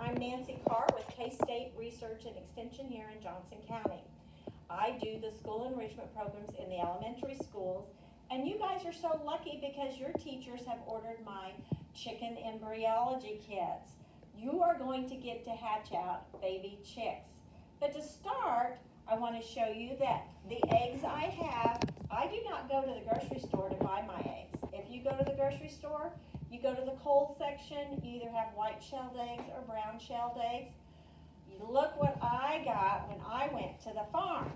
I'm Nancy Carr with K-State Research and Extension here in Johnson County. I do the school enrichment programs in the elementary schools, and you guys are so lucky because your teachers have ordered my chicken embryology kits. You are going to get to hatch out baby chicks. But to start, I want to show you that the eggs I have, I do not go to the grocery store to buy my eggs. If you go to the grocery store, you go to the cold section, you either have white-shelled eggs or brown-shelled eggs. You look what I got when I went to the farm.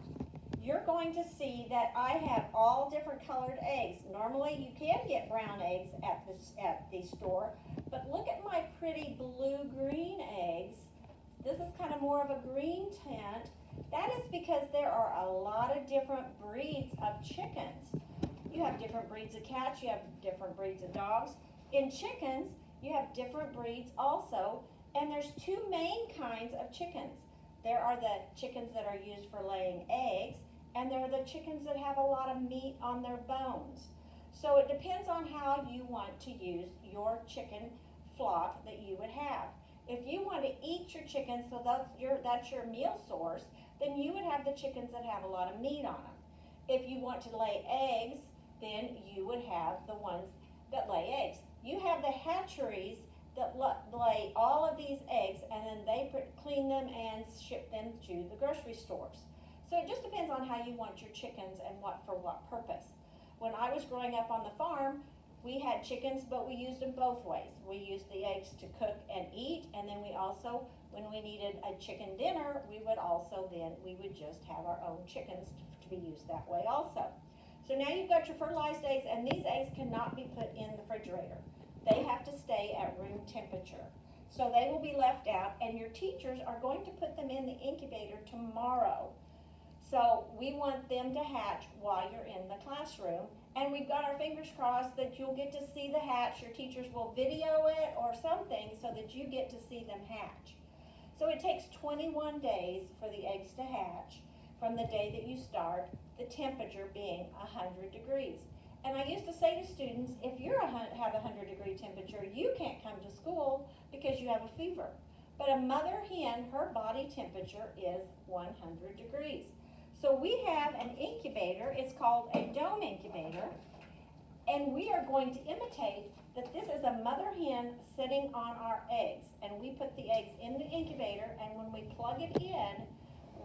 You're going to see that I have all different colored eggs. Normally you can get brown eggs at the store, but look at my pretty blue-green eggs. This is kind of more of a green tint. That is because there are a lot of different breeds of chickens. You have different breeds of cats, you have different breeds of dogs. In chickens, you have different breeds also, and there's two main kinds of chickens. There are the chickens that are used for laying eggs, and there are the chickens that have a lot of meat on their bones. So it depends on how you want to use your chicken flock that you would have. If you want to eat your chickens, so that's your meal source, then you would have the chickens that have a lot of meat on them. If you want to lay eggs, then you would have the ones that lay eggs. You have the hatcheries that lay all of these eggs, and then they clean them and ship them to the grocery stores. So it just depends on how you want your chickens and for what purpose. When I was growing up on the farm, we had chickens, but we used them both ways. We used the eggs to cook and eat, and then we also, when we needed a chicken dinner, we would just have our own chickens to be used that way also. So now you've got your fertilized eggs, and these eggs cannot be put in the refrigerator. They have to stay at room temperature. So they will be left out, and your teachers are going to put them in the incubator tomorrow. So we want them to hatch while you're in the classroom, and we've got our fingers crossed that you'll get to see the hatch. Your teachers will video it or something so that you get to see them hatch. So it takes 21 days for the eggs to hatch from the day that you start, the temperature being 100 degrees. And I used to say to students, if you have a 100-degree temperature, you can't come to school because you have a fever. But a mother hen, her body temperature is 100 degrees. So we have an incubator, it's called a dome incubator, and we are going to imitate that this is a mother hen sitting on our eggs. And we put the eggs in the incubator, and when we plug it in,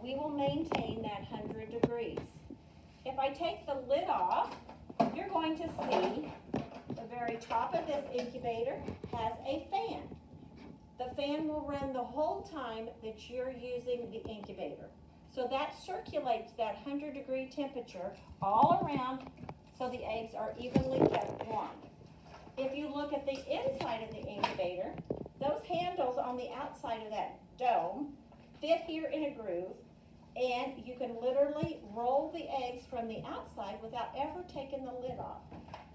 we will maintain that 100 degrees. If I take the lid off, you're going to see the very top of this incubator has a fan. The fan will run the whole time that you're using the incubator. So that circulates that 100-degree temperature all around so the eggs are evenly kept warm. If you look at the inside of the incubator, those handles on the outside of that dome fit here in a groove, and you can literally roll the eggs from the outside without ever taking the lid off.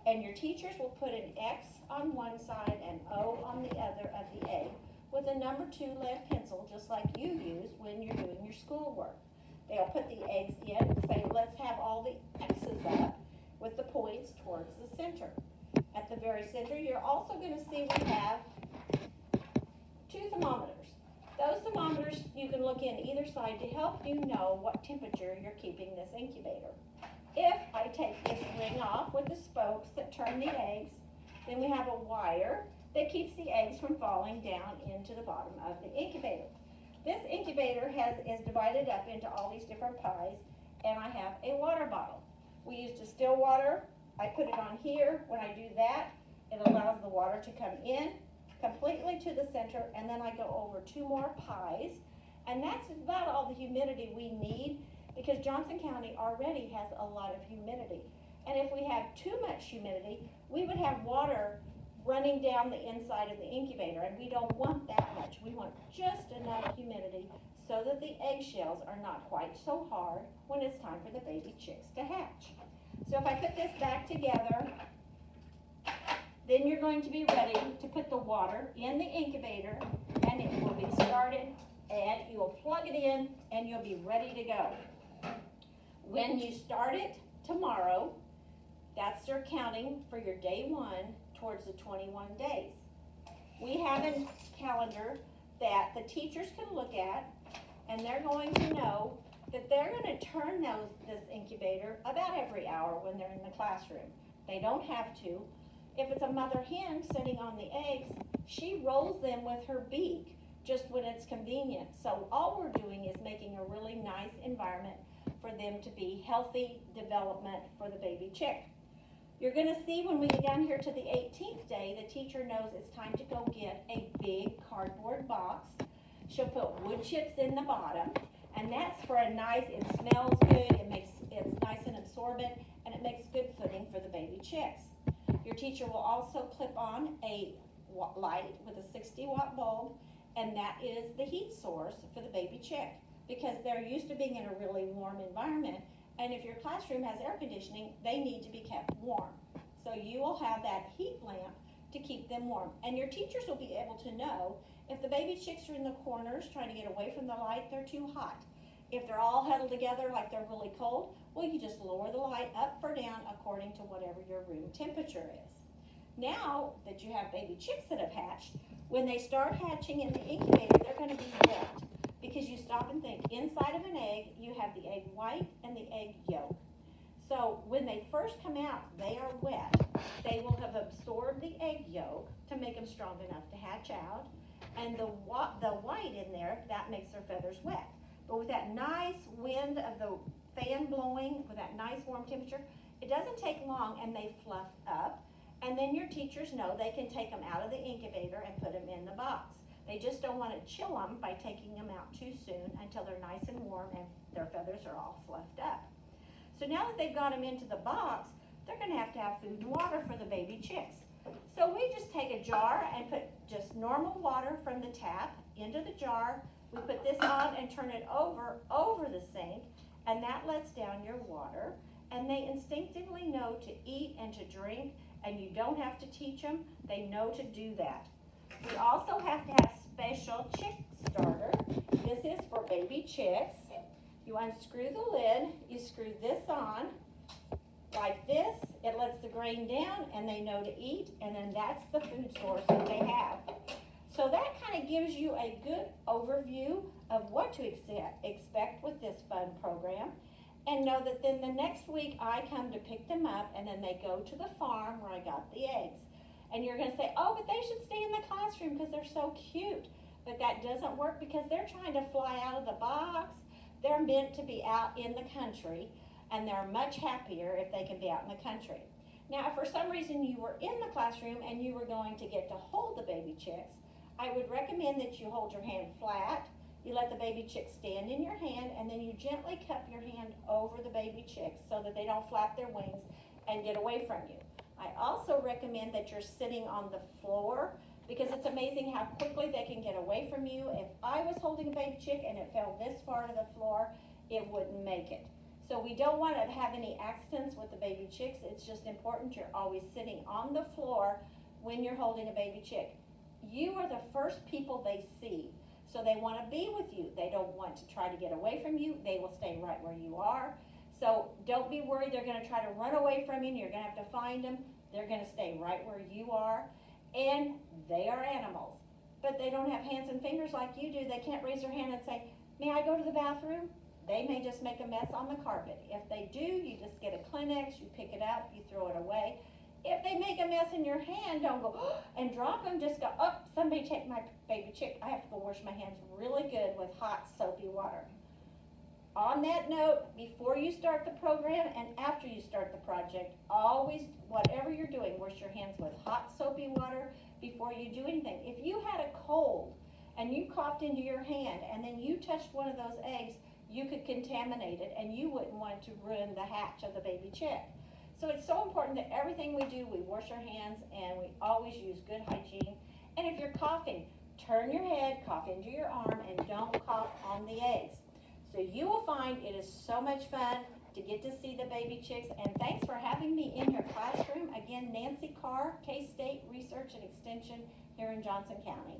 And your teachers will put an X on one side and O on the other of the egg with a number 2 lead pencil, just like you use when you're doing your schoolwork. They'll put the eggs in and say, let's have all the X's up with the points towards the center. At the very center, you're also going to see we have 2 thermometers. Those thermometers, you can look in either side to help you know what temperature you're keeping this incubator. If I take this ring off with the spokes that turn the eggs, then we have a wire that keeps the eggs from falling down into the bottom of the incubator. This incubator is divided up into all these different pies, and I have a water bottle. We use distilled water. I put it on here. When I do that, it allows the water to come in completely to the center, and then I go over 2 more pies, and that's about all the humidity we need because Johnson County already has a lot of humidity. And if we have too much humidity, we would have water running down the inside of the incubator, and we don't want that much. We want just enough humidity so that the eggshells are not quite so hard when it's time for the baby chicks to hatch. So if I put this back together, then you're going to be ready to put the water in the incubator, and it will be started, and you will plug it in, and you'll be ready to go. When you start it tomorrow, that's your counting for your day 1 towards the 21 days. We have a calendar that the teachers can look at, and they're going to know that they're going to turn this incubator about every hour when they're in the classroom. They don't have to. If it's a mother hen sitting on the eggs, she rolls them with her beak just when it's convenient. So all we're doing is making a really nice environment for them to be healthy development for the baby chick. You're going to see when we get down here to the 18th day, the teacher knows it's time to go get a big cardboard box. She'll put wood chips in the bottom, and that's for a nice, it smells good, it's nice and absorbent, and it makes good footing for the baby chicks. Your teacher will also clip on a light with a 60-watt bulb, and that is the heat source for the baby chick, because they're used to being in a really warm environment, and if your classroom has air conditioning, they need to be kept warm. So you will have that heat lamp to keep them warm. And your teachers will be able to know if the baby chicks are in the corners trying to get away from the light, they're too hot. If they're all huddled together like they're really cold, well, you just lower the light up or down according to whatever your room temperature is. Now that you have baby chicks that have hatched, when they start hatching in the incubator, they're going to be wet. Because you stop and think, inside of an egg, you have the egg white and the egg yolk. So when they first come out, they are wet. They will have absorbed the egg yolk to make them strong enough to hatch out. And the white in there, that makes their feathers wet. But with that nice wind of the fan blowing, with that nice warm temperature, it doesn't take long and they fluff up. And then your teachers know they can take them out of the incubator and put them in the box. They just don't want to chill them by taking them out too soon until they're nice and warm and their feathers are all fluffed up. So now that they've got them into the box, they're going to have food and water for the baby chicks. So we just take a jar and put just normal water from the tap into the jar. We put this on and turn it over the sink, and that lets down your water. And they instinctively know to eat and to drink, and you don't have to teach them. They know to do that. We also have to have special chick starter. This is for baby chicks. You unscrew the lid, you screw this on like this. It lets the grain down and they know to eat, and then that's the food source that they have. So that kind of gives you a good overview of what to expect with this fun program. And know that then the next week I come to pick them up, and then they go to the farm where I got the eggs. And you're going to say, oh, but they should stay in the classroom because they're so cute. But that doesn't work because they're trying to fly out of the box. They're meant to be out in the country, and they're much happier if they can be out in the country. Now, if for some reason you were in the classroom and you were going to get to hold the baby chicks, I would recommend that you hold your hand flat. You let the baby chicks stand in your hand, and then you gently cup your hand over the baby chicks so that they don't flap their wings and get away from you. I also recommend that you're sitting on the floor because it's amazing how quickly they can get away from you. If I was holding a baby chick and it fell this far to the floor, it wouldn't make it. So we don't want to have any accidents with the baby chicks. It's just important you're always sitting on the floor when you're holding a baby chick. You are the first people they see, so they want to be with you. They don't want to try to get away from you. They will stay right where you are. So don't be worried they're going to try to run away from you and you're going to have to find them. They're going to stay right where you are. And they are animals. But they don't have hands and fingers like you do. They can't raise their hand and say, may I go to the bathroom? They may just make a mess on the carpet. If they do, you just get a Kleenex, you pick it up, you throw it away. If they make a mess in your hand, don't go and drop them. Just go, oh, somebody take my baby chick. I have to go wash my hands really good with hot soapy water. On that note, before you start the program and after you start the project, always, whatever you're doing, wash your hands with hot soapy water before you do anything. If you had a cold and you coughed into your hand and then you touched one of those eggs, you could contaminate it and you wouldn't want to ruin the hatch of the baby chick. So it's so important that everything we do, we wash our hands and we always use good hygiene. And if you're coughing, turn your head, cough into your arm, and don't cough on the eggs. So you will find it is so much fun to get to see the baby chicks. And thanks for having me in your classroom. Again, Nancy Carr, K-State Research and Extension here in Johnson County.